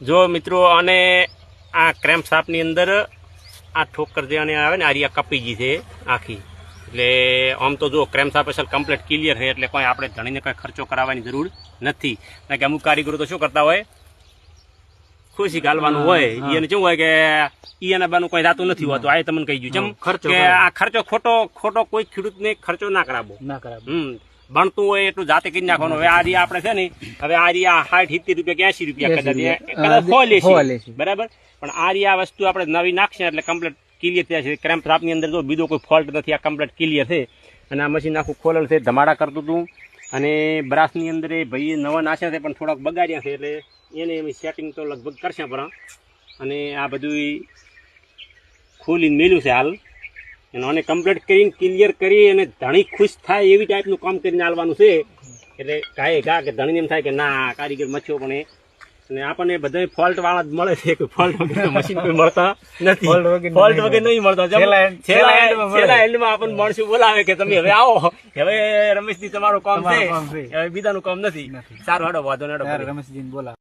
જો મિત્રો અને આ ક્રેમ્પ શાફ્ટની અંદર આ ઠોકર જે અને આવે ને આરિયા કપીજી છે આખી, એટલે આમ તો જો ક્રેમ્પ શાફ્ટ અસલ કમ્પ્લીટ ક્લિયર છે, એટલે કોઈ આપણે ધણીને કોઈ ખર્ચો કરાવવાની જરૂર નથી. કારણ કે અમુક કારીગરો તો શું કરતા હોય, ખુશી ગાલવાનું હોય, એને શું હોય કે એના બાનું કોઈ જાતું નથી હોતું. આ તમને કહી ગયું છે કે આ ખર્ચો ખોટો કોઈ ખેડૂતને ખર્ચો ના કરાવો. ભણતું હોય એટલું જાતે કરી નાખવાનું. હવે આ રી આપણે છે ને, હવે આ રી 60-70 રૂપિયા કે 80 રૂપિયા કદાચ હોય છે, બરાબર. પણ આ રી આ વસ્તુ આપણે નવી નાખશે એટલે કમ્પ્લીટ ક્લિયર થયા છે. ક્રેમ્પ શાફ્ટની અંદર જો બીજો કોઈ ફોલ્ટ નથી, આ કમ્પ્લીટ ક્લિયર છે. અને આ મશીન આખું ખોલેલ છે, ધમાડા કરતું હતું. અને બ્રાસની અંદર એ ભાઈ નવા નાખ્યા છે પણ થોડાક બગાડ્યા છે, એટલે એને એમ સેટિંગ તો લગભગ કરશે પણ. અને આ બધું ખોલીને મેલ્યું છે હાલ, અને કમ્પ્લીટ કરીને ક્લિયર કરી અને ધણી ખુશ થાય એવી ટાઈપનું કામ કરીને આલવાનું છે. એટલે ગાય કે ધણીને એમ થાય કે ના કારીગર મચ્યો, પણ અને આપણને બધા ફોલ્ટ વાળા જ મળે છે. ફોલ્ટ વગર મશીન કોઈ મળતા નથી, ફોલ્ટ વગર નહીં મળતા. છેલ્લા એન્ડમાં આપણને માણસો બોલાવે કે તમે હવે આવો, હવે રમેશજી તમારું કામ છે, હવે બીજાનું કામ નથી. સારું, હાડો વાંધો નહીં, રમેશજી બોલાવે.